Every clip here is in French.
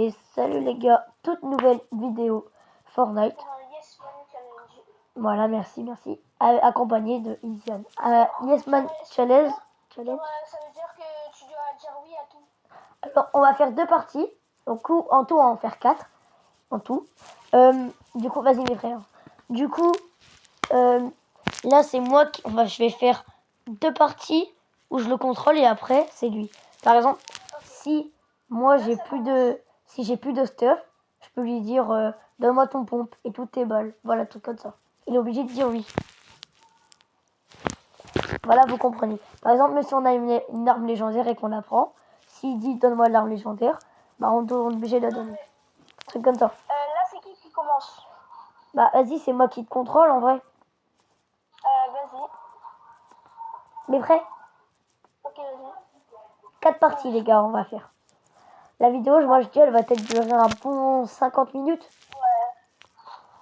Et salut les gars, toute nouvelle vidéo Fortnite. Yes Man Challenge. Voilà, merci. Accompagné de Isiane. Yes Man Challenge. Ça veut dire que tu dois dire oui à tout. Alors, on va faire 2 parties. Donc, en tout, on va en faire 4. En tout. Du coup, vas-y mes frères. Du coup, là, c'est moi qui... je vais faire 2 parties où je le contrôle et après, c'est lui. Par exemple, si moi, j'ai plus de stuff, je peux lui dire donne-moi ton pompe et toutes tes balles. Voilà, tout comme ça. Il est obligé de dire oui. Voilà, vous comprenez. Par exemple, même si on a une arme légendaire et qu'on la prend, s'il dit donne-moi l'arme légendaire, bah on est obligé de la donner. Un truc comme ça. Là, c'est qui commence? Bah vas-y, c'est moi qui te contrôle en vrai. Vas-y. Mais prêt? Ok, vas-y. 4 parties les gars, on va faire. La vidéo, moi je dis, elle va peut-être durer un bon 50 minutes. Ouais.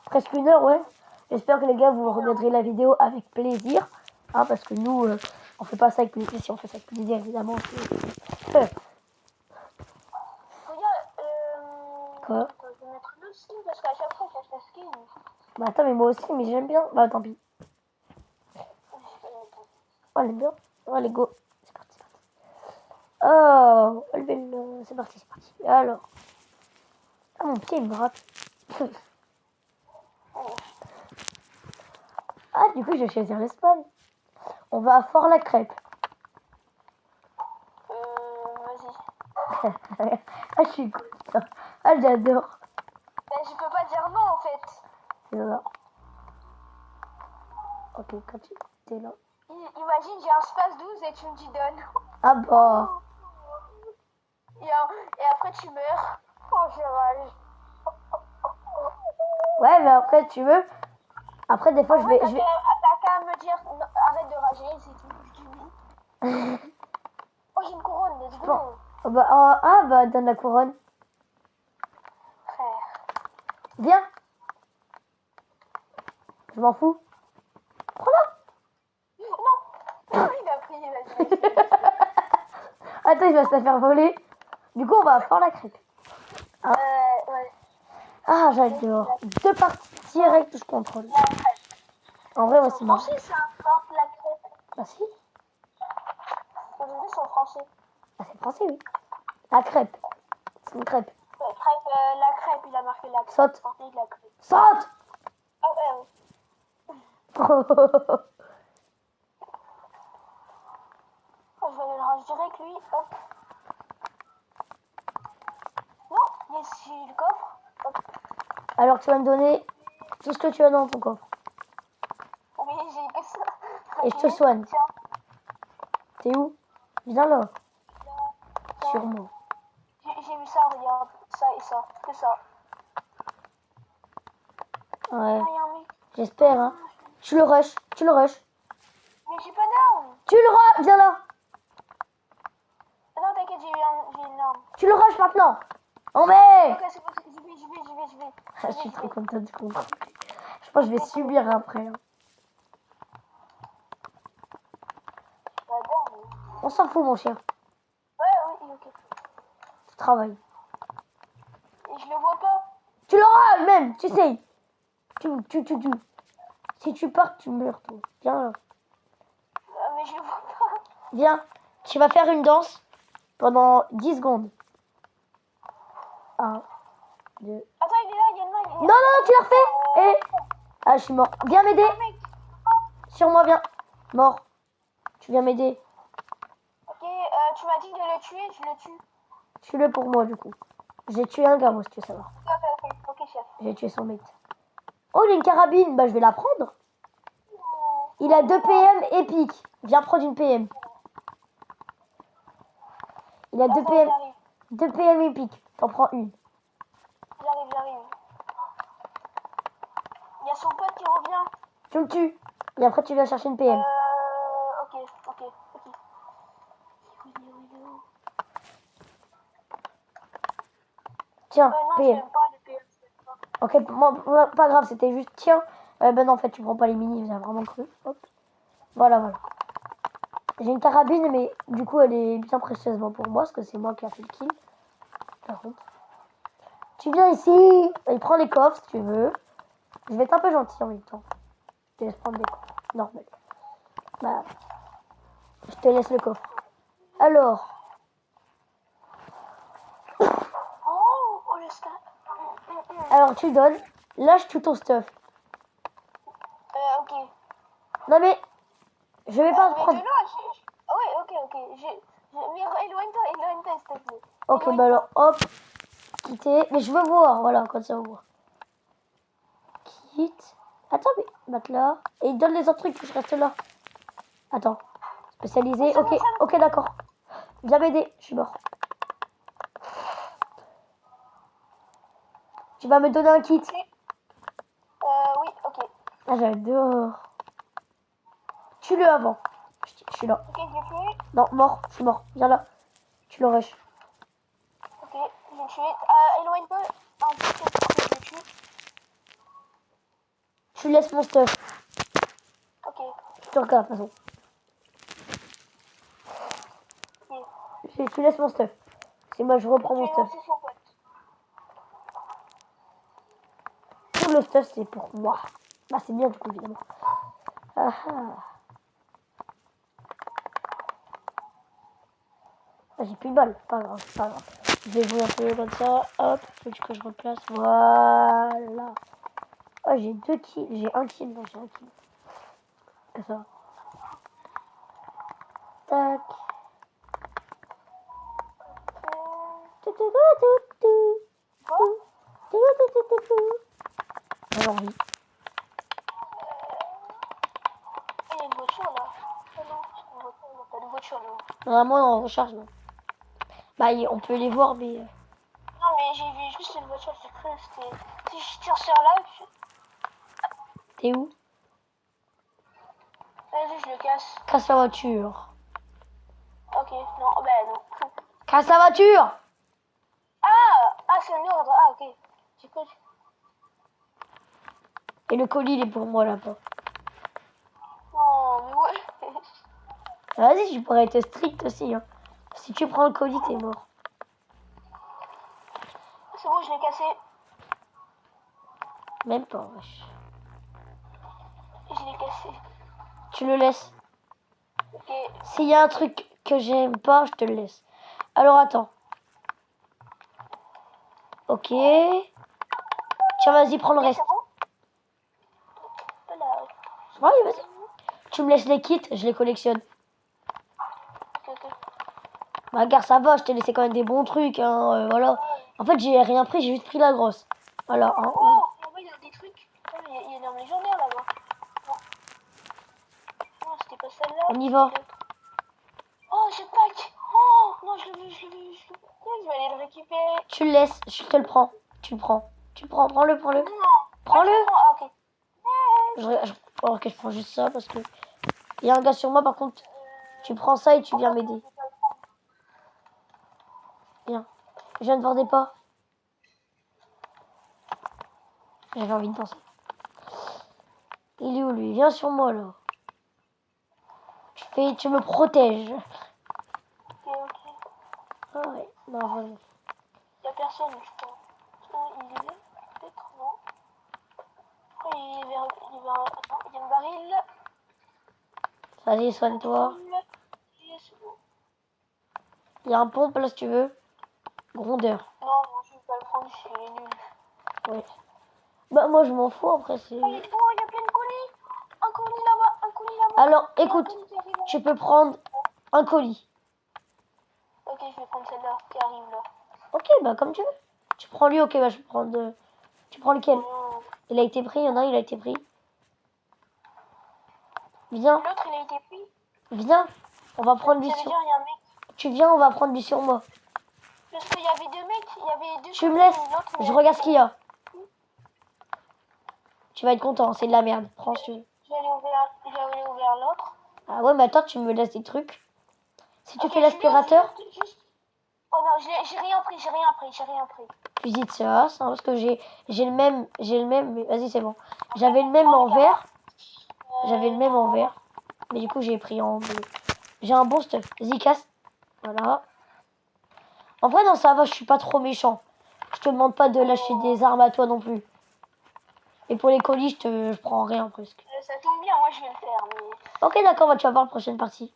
Presque 1 heure, ouais. J'espère que les gars, vous regarderez la vidéo avec plaisir. Hein, parce que nous, on fait pas ça avec plaisir. Si on fait ça avec plaisir, évidemment. Regarde, Quoi? attends, je vais mettre le skin parce qu'à chaque fois, il cherche la skin. Bah attends, mais moi aussi, mais j'aime bien. Bah tant pis. Oh, elle aime bien. Oh, allez, go. C'est parti. Oh, c'est parti. Alors. Ah, mon pied, il me gratte. Ah, du coup, je vais choisir le spawn. On va à Fort-la-Crêpe. Vas-y. Ah, je suis cool. Ah, j'adore. Ben, je peux pas dire non en fait. C'est ça. Ok, quand tu es là. Imagine, j'ai un space 12 et tu me dis donne. Ah bah. Et après, tu meurs. Oh, j'ai rage. Ouais, mais après, tu veux. Après, des fois, je vais. T'as qu'à me dire arrête de rager, c'est tout. Je dis oui. Oh, j'ai une couronne, let's go. Bon. Bah, donne la couronne. Frère. Viens. Je m'en fous. Prends-la. Non. Il a pris, vas-y. Attends, il va se la faire voler. Du coup, on va faire la crêpe. Ah. Ouais. Ah, j'adore. 2 parties directes, je contrôle. En vrai, moi, c'est marrant. Français, ça importe la crêpe. Bah, si. Aujourd'hui, c'est français. Ah, c'est français, oui. La crêpe. C'est une crêpe. Ouais, la crêpe, il a marqué la crêpe. Saute. La crêpe. Saute. Ah ouais. Oh, je vais aller le rage direct, lui. Hop. Non, j'ai le coffre. Hop. Alors, tu vas me donner tout ce que tu as dans ton coffre. Oui, j'ai que ça. Et je te soigne. Tiens. T'es où? Viens là. Tiens. Sur moi. J'ai vu ça, regarde. Ça et ça. Que ça. Ouais. Ah, J'espère, hein. Tu le rush. Mais j'ai pas d'arme. Tu le rush. Viens là. Non, t'inquiète, j'ai une arme. Tu le rush maintenant. On met. Ok, c'est bon, j'y vais. Ah, je suis trop contente du coup. Je pense que je vais subir après. Hein. On s'en fout, mon chien. Ouais, oui, ok. Tu travailles. Et je le vois pas. Tu l'auras même, tu sais. Tu. Si tu pars, tu meurs, toi. Viens là. Mais je le vois pas. Viens. Tu vas faire une danse pendant 10 secondes. 1, 2. Attends, il est là, il y a une main. Non, tu l'as refait. Et. Ah, je suis mort. Viens m'aider. Sur moi, viens. Mort. Tu viens m'aider. Ok, tu m'as dit de le tuer, je le tue. Tue-le pour moi, du coup. J'ai tué un gars, moi, si tu veux savoir. Ok, chef. J'ai tué son mate. Oh, il a une carabine. Bah, je vais la prendre. Il a 2 PM épiques. Viens prendre une PM. Il a 2 PM. 2 PM épiques. T'en prends une. J'arrive. Il y a son pote qui revient. Tu le tues. Et après, tu viens chercher une PM. Ok. Tiens, Non, PM. j'aime pas les PM. Ok, moi, pas grave, c'était juste tiens. Ben non, en fait, tu prends pas les mini, j'ai vraiment cru. Hop. Voilà. J'ai une carabine, mais du coup, elle est bien précieusement pour moi, parce que c'est moi qui a fait le kill. Par contre. Tu viens ici. Il prend les coffres si tu veux. Je vais être un peu gentil en même temps. Je te laisse prendre des coffres. Normal. Bah, je te laisse le coffre. Alors, Oh, le stuff. alors tu donnes. Lâche tout ton stuff. Ok. Non mais, je vais pas Mais prendre. de là, ah ouais, ok. Mais éloigne-toi, s'il te plaît. Ok, bah Éloigne-toi. alors, hop, quitter. Mais je veux voir, voilà, comme ça on voit. Quitte. Attends, mais matelas. Et il donne les autres trucs que je reste là. Attends. Spécialisé. C'est Ok, bon, ça va. ok, d'accord. Viens m'aider, je suis mort. Tu vas me donner un kit. Oui, ok. Ah, j'adore. Tue-le avant. Je suis là. Ok, je l'ai tué. Non, mort, je suis mort. Viens là. Tu le rush. Ok, je l'ai tué. Éloigne-toi. Un peu, je le tue. Tu laisses mon stuff. Ok. Je te regarde, de toute façon. Tu laisses mon stuff. C'est moi, je reprends mon Tu es stuff. lancé son pote. Tout le stuff, c'est pour moi. Bah, c'est bien, du coup, évidemment. Ah, ah. Ah, j'ai plus de balles. Pas grave, pas grave. Je vais jouer un peu comme ça. Hop, faut que je replace. Voilà. Oh, j'ai 2 kills. J'ai 1 kill. Non, j'ai 1 kill. C'est ça. Tac. Tout, tout, tout, tout, tout. Quoi? Tout, tout, tout, tout, tout. J'ai envie. Il y a une voiture là. Oh non, c'est une voiture. Il n'y a pas de voiture là. Vraiment, en recharge, non. Bah, on peut les voir, mais... Non, mais j'ai vu juste une voiture. J'ai cru que c'était. Si je tire sur là, T'es où? vas-y, je le casse. Casse la voiture. Ok, non, ben non. Casse la voiture! C'est un ordre. Ah, ok. J'ai cru. Et le colis, il est pour moi, là-bas. Oh, mais ouais. Vas-y, tu pourrais être strict aussi, hein. Si tu prends le colis, t'es mort. C'est bon, je l'ai cassé. Même pas, wesh. Je l'ai cassé. Tu le laisses. Ok. S'il y a un truc que j'aime pas, je te le laisse. Alors, attends. Ok. Tiens, vas-y, prends le Ok, reste. c'est bon. Voilà. Ouais, vas-y. Tu me laisses les kits, je les collectionne. Ok. Bah, gare, ça va, je t'ai laissé quand même des bons trucs, hein, voilà. En fait, j'ai rien pris, j'ai juste pris la grosse. Voilà, hein, voilà. Oh, là-bas, il y a des trucs. Oh, il y a une arme légendaire là-bas. Non. Non, c'était pas celle-là. On y va. Oh, jetpack. Oh, non, je l'ai vu. Je vais aller le récupérer. Tu le laisses, je te le prends. Tu le prends. Tu le prends, prends-le, prends-le. Non. Prends-le. Ah, ok. Ok, je prends juste ça parce que... Il y a un gars sur moi, par contre. Tu prends ça et tu viens m'aider. Viens. Je viens de voir des pas. J'avais envie de danser. Il est où, lui? Viens sur moi, là. Tu me protèges. Ok. Ah ouais, non, vraiment. Il y a personne, je crois. Il est là, peut-être, non. Il est vers... Attends, il y a une baril. Vas-y, soigne-toi. Il y a un pompe, là, si tu veux. Grondeur. Non, je vais pas le prendre, il est nul. Ouais. Bah, moi, je m'en fous, après, c'est... Oh, il y a plein de colis. Un colis là-bas. Alors, Il y a un écoute, colis qui arrive là. tu peux prendre un colis. Ok, je vais prendre celle-là qui arrive là. Ok, bah, comme tu veux. Tu prends lui, ok, bah, je vais prendre... Tu prends lequel? Non. Il a été pris, il y en a un, il a été pris. Viens, L'autre, il a été pris. viens. On va prendre lui Ça veut sur... dire il y a un mec. Tu viens, on va prendre lui sur moi. Parce qu'il y avait deux mecs, il y avait deux Tu me colis, laisses. l'autre, il Je a- regarde ce qu'il y a. Tu vas être content, c'est de la merde. Prends si tu veux. Je vais aller ouvrir l'autre. Ah ouais, mais attends, tu me laisses des trucs. Si tu Ok, fais l'aspirateur, juste- Oh non, j'ai rien pris. fusil de chasse, hein, parce que j'ai le même, mais vas-y, c'est bon. J'avais le même en vert, mais du coup j'ai pris en bleu. J'ai un bon stuff. Vas-y, casse. Voilà. En vrai, non, ça va, je suis pas trop méchant. Je te demande pas de lâcher des armes à toi non plus. Et pour les colis, je prends rien presque. Ça tombe bien, moi je vais le faire, mais... Ok, d'accord, bah, tu vas voir la prochaine partie.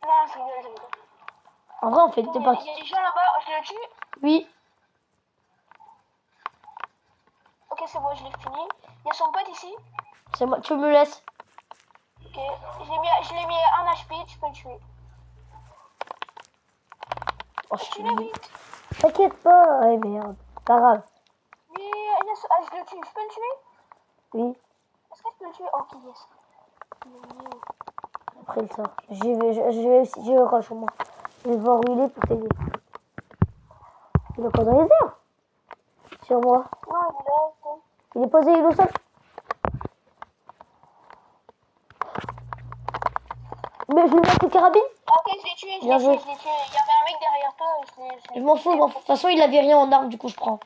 Non, je rigole, je rigole. En vrai, on fait Attends, deux il parties. y a des gens là-bas, je le tue. Oui. Ok, c'est bon, je l'ai fini. Il y a son pote ici. C'est moi. Tu me laisses. Ok, je l'ai mis 1 HP, tu peux le tuer. Oh, je suis Tue-le nul. vite. T'inquiète pas. Eh merde. Pas grave. Mais je le tue, je peux le tuer? Oui. Est-ce que je peux le tuer? Ok, yes. Il est où? Après il sort. Je vais rush au moins. Je vais voir où il est pour t'aider. Il est encore dans les airs. Sur moi. Non, il est là, ok. Il est posé, il est au sol. Mais je lui mets cette carabine. Ok, je l'ai tué, je Bien l'ai joué. tué, je l'ai tué. Il y avait un mec derrière toi et je Je l'ai m'en fous. De toute façon, il avait rien en arme, du coup, je prends.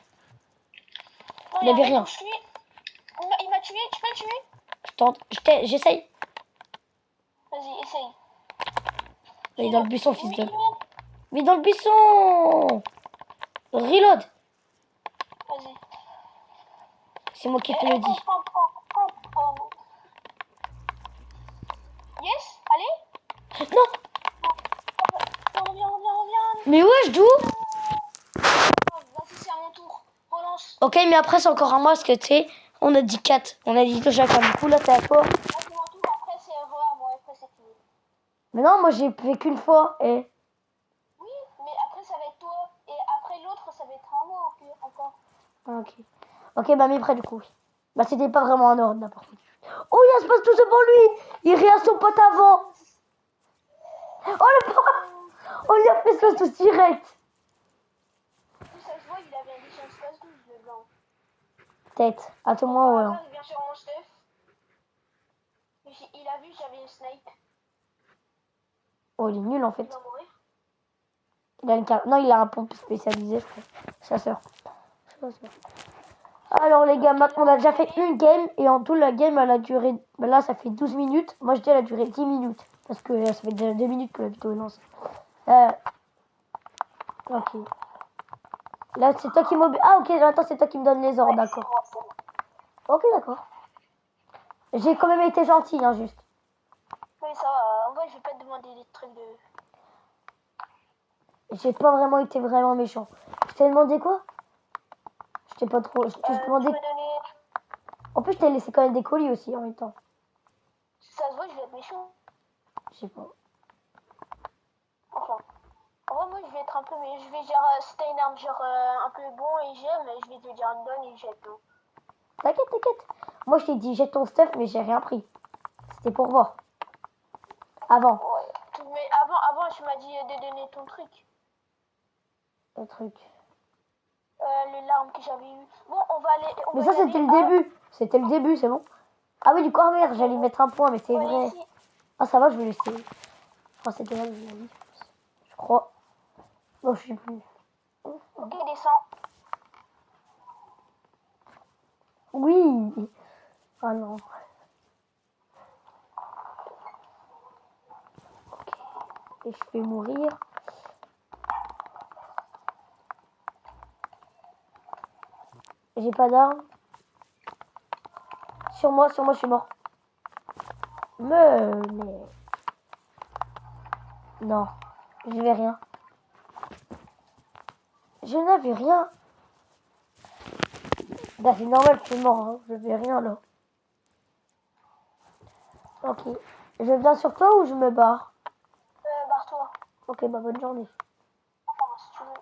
Non, Il il y a un avait mec rien. où je suis. Il m'a tué, tu peux le tuer? Je tente. J'essaye. Vas-y, essaye. Il est dans le buisson, fils de. Mais Mais dans le buisson. Reload. vas-y. C'est moi qui te le dis. Prends. Yes, allez. Non. Reviens. Mais wesh, d'où? Vas-y, c'est à mon tour. Relance. Ok, mais après, c'est encore un masque, tu sais. On a dit 4. On a dit 2 chacun. Du coup, là, c'est à toi. Là, c'est mon tour. Après, c'est à moi. Après, c'est fini. Mais non, moi, j'ai fait qu'une fois. Et... Oui, mais après, ça va être toi. Et après, l'autre, ça va être à moi encore. Ah, ok. Ok, bah, mis près, du coup. Oui. Bah, c'était pas vraiment un ordre, là, par contre. Oh, il se passe tout devant lui. Il rit à son pote avant. Oh, le pote. On lui a fait ça tout direct. Ça se voit, il avait un dessin espace 12, le blanc. Tête. À tout moment, ouais. Après, il vient sur mon stuff. Il a vu, j'avais une snipe. Oh, il est nul, en fait. Il va mourir. Non, il a un pompe spécialisé, je crois. Sa sœur. Alors, les gars, maintenant, on a déjà fait une game. Et en tout, la game, elle a duré... Bah, là, ça fait 12 minutes. Moi, je dis, elle a duré 10 minutes. Parce que ça fait déjà 2 minutes que la vidéo est lancée. Ok. Là, c'est toi qui m'oblige. Ah, ok, attends, c'est toi qui me donne les ordres, d'accord. Ok, d'accord. J'ai quand même été gentil, hein, juste. Oui, ça va. En vrai, je vais pas te demander des trucs de... J'ai pas vraiment été vraiment méchant. Je t'ai demandé quoi? Je t'ai pas trop... Je t'ai demandé... Tu m'as donné... En plus, je t'ai laissé quand même des colis aussi, en même temps. Ça se voit, je vais être méchant. Je sais pas. Enfin. En vrai, moi, je vais être un peu... Mais je vais dire... si t'as une arme, genre, un peu bon et j'aime, je vais te dire une bonne et jette. Hein. T'inquiète. Moi, je t'ai dit, jette ton stuff, mais j'ai rien pris. C'était pour voir. Avant. Ouais. Mais avant, tu m'as dit de donner ton truc. Le truc. L'arme que j'avais eue. Bon, on va aller... Mais ça, c'était le début. C'était le début, c'est bon. Ah oui, du coup, ah merde, j'allais mettre un point, mais c'est vrai. Ici. Ah, ça va, je vais laisser. Oh, c'était là, je crois. Non, je sais plus. Ok, descends. Oui. Ah non. Ok. Et je vais mourir. J'ai pas d'arme. Sur moi, je suis mort. Mais... Non. Je vais rien. Je n'avais rien. Bah, c'est normal, je suis mort. Hein. Je vais rien, là. Ok. Je viens sur toi ou je me barre? Barre-toi. Ok, bah bonne journée. Enfin, si tu veux.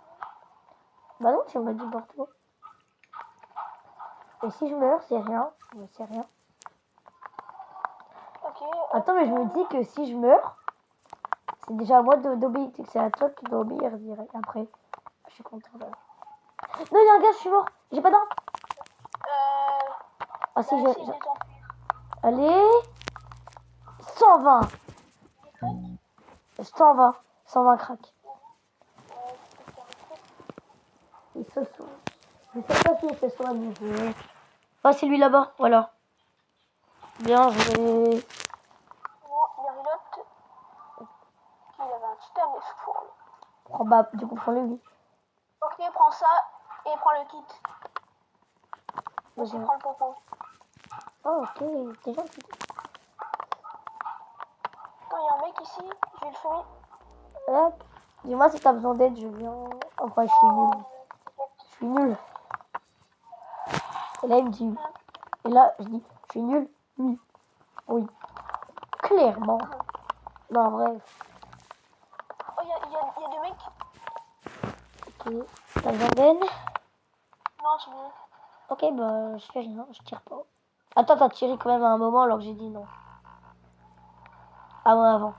Bah non, tu m'as dit barre-toi. Et si je meurs, c'est rien. Mais c'est rien. Ok. Attends, mais je me dis que si je meurs, c'est déjà à moi d'obéir. C'est à toi qui dois obéir, je dirais. Après, je suis content. Là. Non, il y a un gars, je suis mort. J'ai pas d'arme. Ah si, j'ai... Allez. 120. 120 crack. Il se soigne. Je sais pas s'il se soigne. Ah, c'est lui là-bas. Voilà. Bien joué. Bon, il y avait l'autre. Il avait un super méfou. Oh, bah, du coup, prends-le lui. Ok, prends ça. Et prends le kit. Aussi, Ok. prends le popo. Oh, ok, t'es gentil. Attends, il y a un mec ici, je vais le fumer. Hop. Dis-moi si t'as besoin d'aide, je viens. Enfin, je suis nul. Je suis nul. Et là, il me dit. Et là, je dis, je suis nul. Oui. Oui. Clairement. Non, en vrai. Oh, il y a des mecs. Ok. T'as besoin d'aide? Non, c'est bon. Ok, bah, je fais rien, je tire pas. Attends, t'as tiré quand même à un moment alors que j'ai dit non. Ah ouais, avant.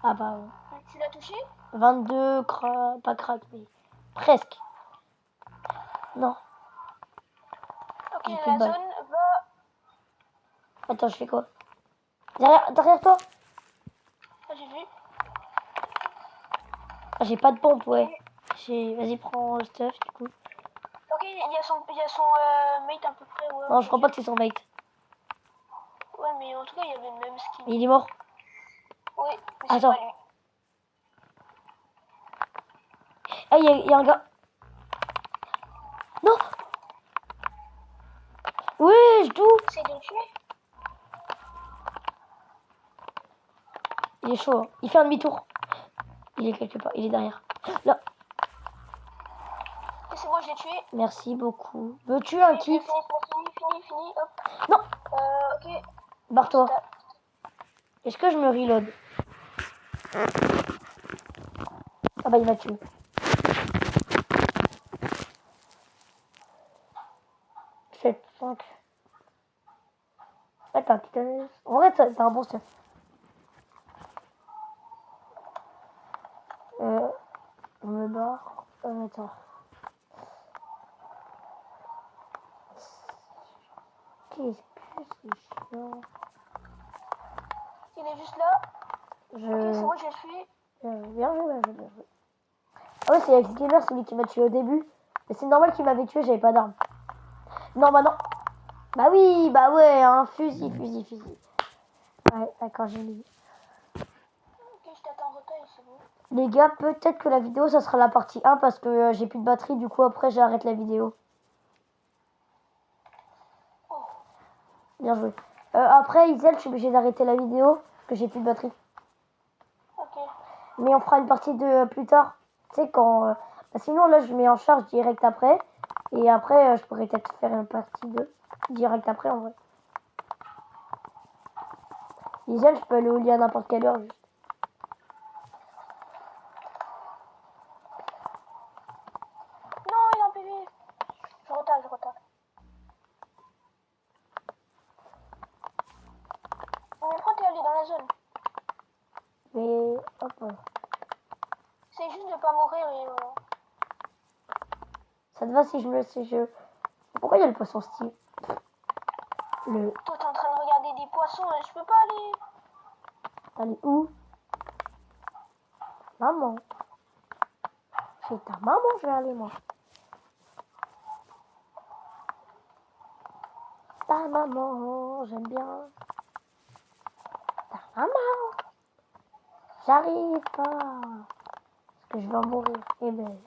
Ah bah, ouais. Tu l'as touché? 22, pas crack, mais presque. Non, Ok, j'ai plus la de balles. zone va. Attends, je fais quoi? Derrière toi? Ah, j'ai vu. Ah, j'ai pas de pompe, ouais. Vas-y, prends le stuff, du coup. Ok, il y a son mate à peu près. Ouais, Non, je crois pas que c'est son mate. ouais, mais en tout cas, il y avait le même skin. Il est mort. Oui, mais c'est Attends. pas lui. Ah, il y a un gars. Non! Oui, je joue. C'est de le tuer? Il est chaud, hein. Il fait un demi-tour. Il est quelque part, il est derrière. Là. Ok, c'est bon, je l'ai tué. Merci beaucoup. Veux-tu un kit? Fini, hop. Non! Ok. Barre-toi. Est-ce que je me reload? Ah bah il m'a tué. 7, 5. Ouais, t'as un titanus. En vrai, t'as un bon stuff. On me barre. Attends. Qu'est-ce que c'est chiant. Il est juste là. Ok, c'est bon, j'ai tué. Bien joué. Ah ouais, c'est X-Gamer, celui qui m'a tué au début. Mais c'est normal qu'il m'avait tué, j'avais pas d'arme. Non, bah non. Bah oui, bah ouais, un fusil. Ouais, d'accord, j'ai mis. Ok, je t'attends en retard et c'est bon. Les gars, peut-être que la vidéo, ça sera la partie 1 parce que j'ai plus de batterie. Du coup, après, j'arrête la vidéo. Oh, Bien joué. Après, Isel, je suis obligée d'arrêter la vidéo parce que j'ai plus de batterie. ok. Mais on fera une partie 2 plus tard. Tu sais, quand... bah, sinon, là, je mets en charge direct après. Et après, je pourrais peut-être faire une partie 2 direct après, en vrai. Isel, je peux aller au lit à n'importe quelle heure, juste. Non, il a un PV. Je retard. Mais pourquoi t'es allé dans la zone? Mais, hop. C'est juste de pas mourir et voilà. Ça te va si je me... Si je... Pourquoi il y a le poisson style? Toi, t'es en train de regarder des poissons et je peux pas aller. Allez, où? Maman. Chez ta maman, je vais aller, moi. Ta maman, j'aime bien. Ta maman. J'arrive pas. Parce que je vais en mourir. Eh ben,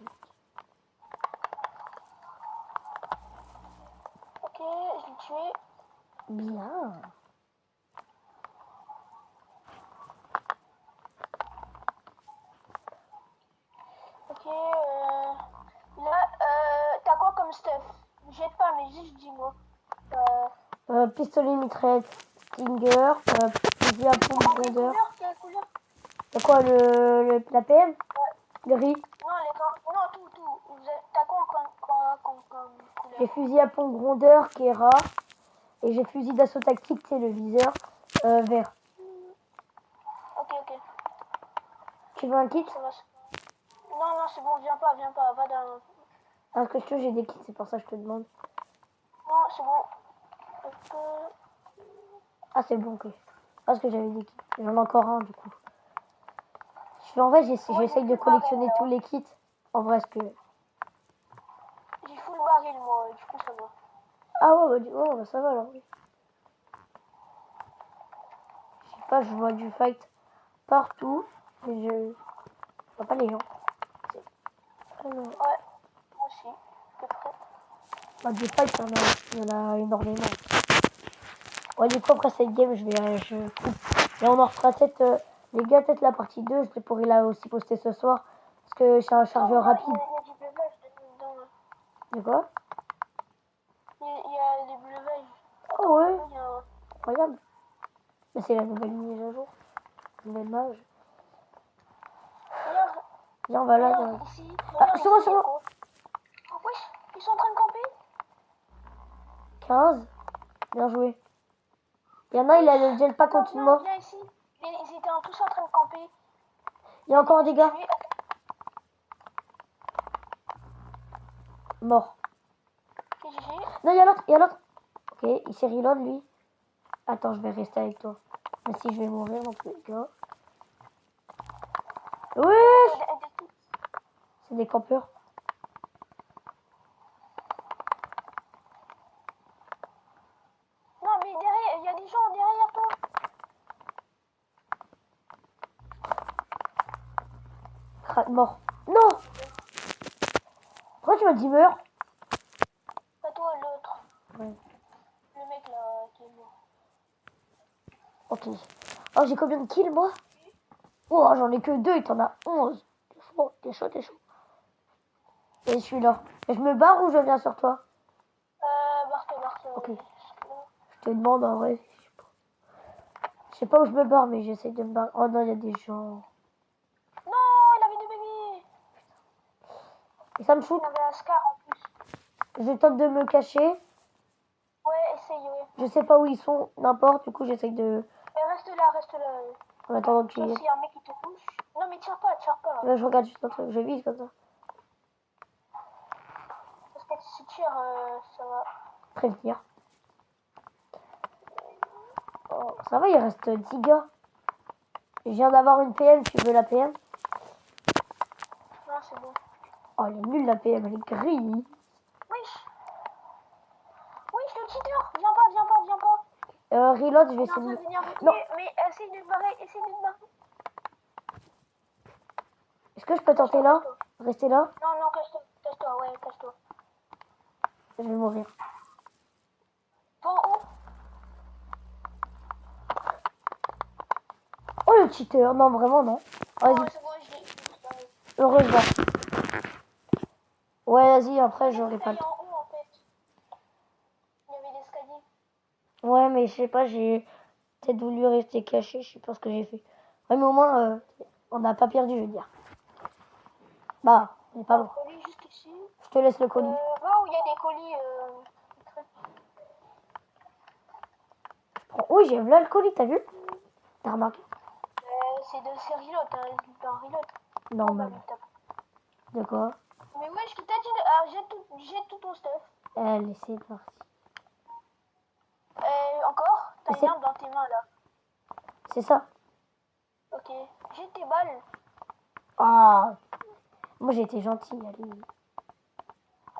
Ok, je l'ai tué. bien. Ok, là, t'as quoi comme stuff? Jette pas, mais juste dis-moi. Pistolet mitraillette Stinger. Fusil à pompe grondeur. Quelle couleur? C'est quoi la PM? Ouais. Gris. Non, tout. T'as quoi comme couleur? J'ai fusil à pompe grondeur qui est rare. Et j'ai fusil d'assaut tactique, c'est le viseur. Vert. Ok. Tu veux un kit? Ça va. Non, c'est bon, viens pas. Va dans... Parce que je te j'ai des kits, c'est pour ça que je te demande. Non, c'est bon. Ah, c'est bon, ok. Parce que j'avais des kits. J'en ai encore un, du coup. En vrai, j'essaye de collectionner tous les kits. En vrai, ce que... J'ai full baril, moi, du coup, ça va. Ah ouais, bah, ça va alors. Oui. Je sais pas, je vois du fight partout. Mais je vois pas les gens. Ah non. Ouais, moi aussi. peu près. Bah, des fights, il y en a énormément. Ouais, du coup, après cette game, je coupe. Et on en refera peut-être, les gars, peut-être la partie 2, je pourrais là aussi poster ce soir. Parce que c'est un chargeur rapide. Il y a du breuvage dedans. Là. De quoi? Il y a des breuvages. Oh ouais, Il y a un... incroyable. Mais c'est la nouvelle mise à jour. Nouvelle mage. Regarde, Viens, on va là. regarde ici. Ah, Regarde sur moi, ici, sur il y a moi. quoi? Wesh, ils sont en train de camper. 15. Bien joué. Il y en a, il a le jetpack au-dessus de moi. Viens ici. Ils étaient tous en train de camper. Il y a encore des gars. Tués. Mort. Ok, GG. Non, il y a l'autre, il y a l'autre. Ok, il s'est reload lui. Attends, je vais rester avec toi. Mais si je vais mourir dans tous les cas. Oui, c'est des campeurs. Non, mais derrière, il y a des gens derrière toi. Mort. Non. Pourquoi tu m'as dit meurs? Pas toi, l'autre. Ouais. Le mec là qui est mort. Ok. Oh, j'ai combien de kills moi? Oh, j'en ai que 2 et t'en as 11. T'es chaud, t'es chaud, t'es chaud. Et je suis là. Et je me barre ou je viens sur toi? Barre-toi. Ok. Je te demande en vrai. Je sais pas où je me barre, mais j'essaie de me barrer. Oh non, il y a des gens. Non, il avait deux bébés. Et ça me shoot. Il avait un scar en plus. Je tente de me cacher. Ouais, essaye, ouais. Je sais pas où ils sont, n'importe. Du coup, j'essaie de. Mais reste là. En attendant qu'il y Sauf ait. s'il y a un mec qui te touche. Non, mais tire pas. Là, je regarde juste un truc. Je vise comme ça. Parce que si tu tires, ça va. Prévenir. Oh, ça va, il reste 10 gars. Je viens d'avoir une PM. Tu veux la PM? Non, c'est bon. Oh, elle est nulle la PM. Elle est grise. Wesh, le cheater. Viens pas. Reload, je vais Il est en essayer train de de me. venir Non. buter, mais essaye de te barrer. Est-ce que je peux tenter là? Rester là? Non, cache-toi. Je vais mourir. Va en haut. Oh, le cheater. Non, vraiment, non. Oh, Vas-y. c'est bon, je l'ai disparu. Heureusement. Ouais, vas-y, après, j'aurai pas le Il temps. en haut, en fait. Il y avait l'escalier. Ouais, mais je sais pas, j'ai peut-être voulu rester caché. Je sais pas ce que j'ai fait. Ouais, mais au moins, on n'a pas perdu, je veux dire. Bah, on n'est pas bon. Colis juste ici. Je te laisse le colis. Va où il y a des colis. Oui, j'ai là le colis, t'as vu? T'as remarqué? C'est de ces reload, un reload. Normal. De quoi? Mais ouais, je t'ai dit, jette tout ton stuff. Allez, c'est parti. Encore? T'as Et une arme dans tes mains là. C'est ça. Ok. Jette tes balles. Ah, moi j'ai été gentil, allez.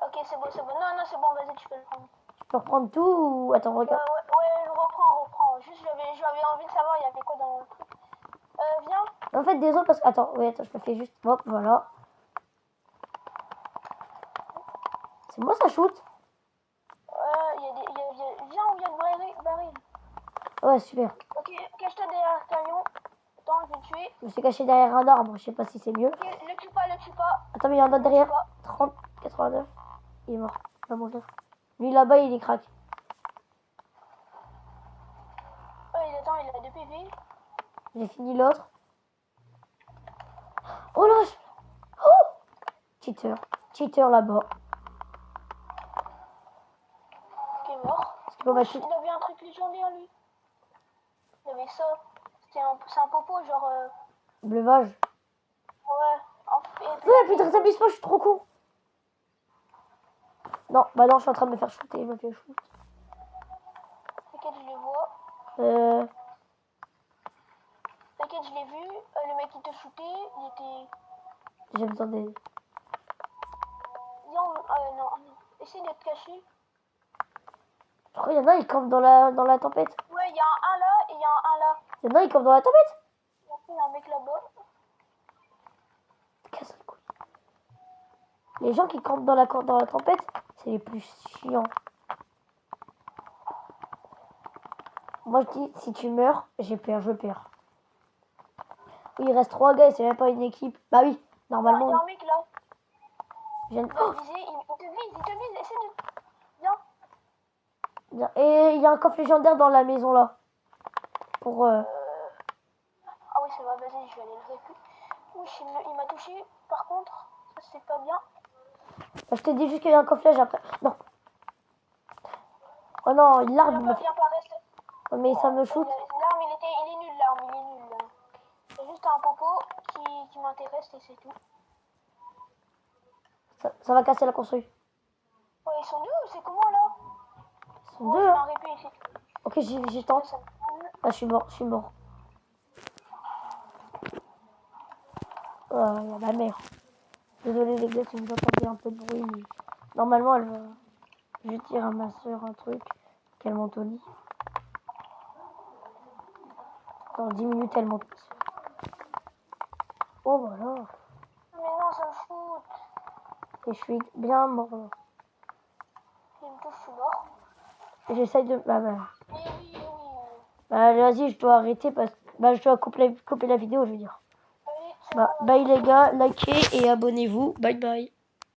Ok, c'est bon. Non, c'est bon, vas-y, tu peux le prendre. Je peux reprendre tout ou... Attends, regarde. Ouais, reprends. Juste, j'avais envie de savoir, il y avait quoi dans le truc. Viens. En fait, désolé parce que... Attends, oui, attends, je me fais juste... Hop, voilà. C'est moi ça shoot? Viens, on vient de baril. Ouais, super. Ok, cache-toi derrière le camion. Attends, je vais le tuer. Je me suis caché derrière un arbre, je sais pas si c'est mieux. Ok, le tue pas. Attends, mais il y en a derrière. 30, 89. Il est mort. Il va mourir. Lui là-bas, il est crack. Il a 2 PV. J'ai fini l'autre. Oh là! Oh! Cheater. Cheater là-bas. Qui est mort. Il Il avait un truc légendaire lui. Il avait ça. C'est un popo genre. Bleuvage. Ouais. Ouais, putain, ça glisse pas, je suis trop con. Non, bah non, je suis en train de me faire shooter, il m'a fait shoot. T'inquiète, je les vois. T'inquiète, je l'ai vu. Le mec qui te shootait, il était. J'ai besoin d'aide. Non. Essaye de te cacher. Je crois qu'il y en a, ils campent dans la tempête. Ouais, il y a un là et il y a un là. Il y en a, ils campent dans la tempête. Il y a un mec là-bas. Casse le couille. Les gens qui campent dans la tempête, c'est les plus chiants. Moi, je dis, si tu meurs, je perds. Oui, il reste 3 gars et c'est même pas une équipe. Bah oui, Il y a normalement. un mec là. Je viens de- Il va viser, il te vise, essaie de... Viens. Bien. Et il y a un coffre légendaire dans la maison là. Pour. Ah oui, ça va, vas-y, je vais aller le récupérer. Ouch, il m'a touché, par contre, ça c'est pas bien. Bah, je t'ai dit juste qu'il y a un coffre légendaire après. Non. Oh non, l'arme. Viens pas, reste. Oh, mais ça me shoot. L'arme, il est nul, l'arme, il est nul. C'est juste un popo qui m'intéresse et c'est tout. Ça va casser la construction. Ouais, ils sont deux ou c'est comment là? Ils sont deux. Un Hein. répé ici. Ok, j'y tente. Ah, je suis mort. Oh, il y a ma mère. Désolé les gars si vous entendez un peu de bruit, mais normalement elle va juste dire à ma soeur un truc qu'elle monte au lit. Dans 10 minutes elle monte. Oh voilà. Mais non, ça me fout. Et je suis bien mort. Il me touche, je suis mort. Et j'essaye de. Mais oui. Bah vas-y, je dois arrêter parce que. Bah je dois couper la vidéo, je veux dire. Oui, c'est Bah bon. bye les gars, likez et abonnez-vous. Bye bye.